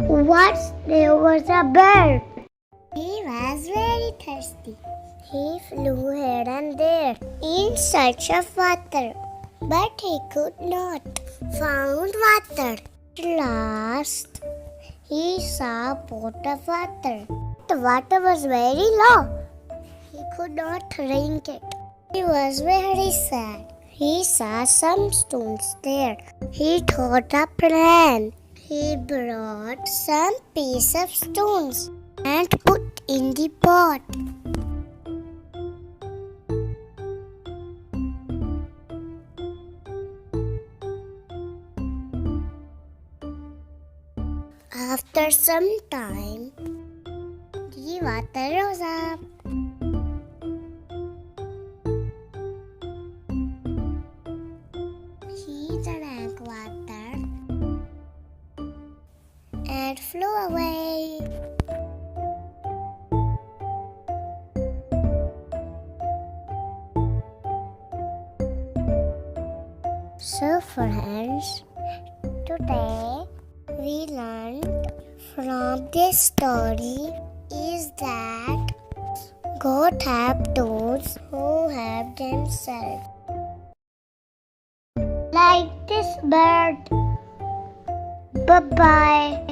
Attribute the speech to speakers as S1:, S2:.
S1: Once there was a bird. He was very thirsty. He flew here and there in search of water, but he could not find water. At last, he saw a pot of water. The water was very low. He could not drink it. He was very sad. He saw some stones there. He thought a plan. He brought some piece of stones and put in the pot. After some time, the water rose up. He drank water and flew away. So friends, today we learned from this story is that God help those who help themselves. Like this bird. Bye-bye.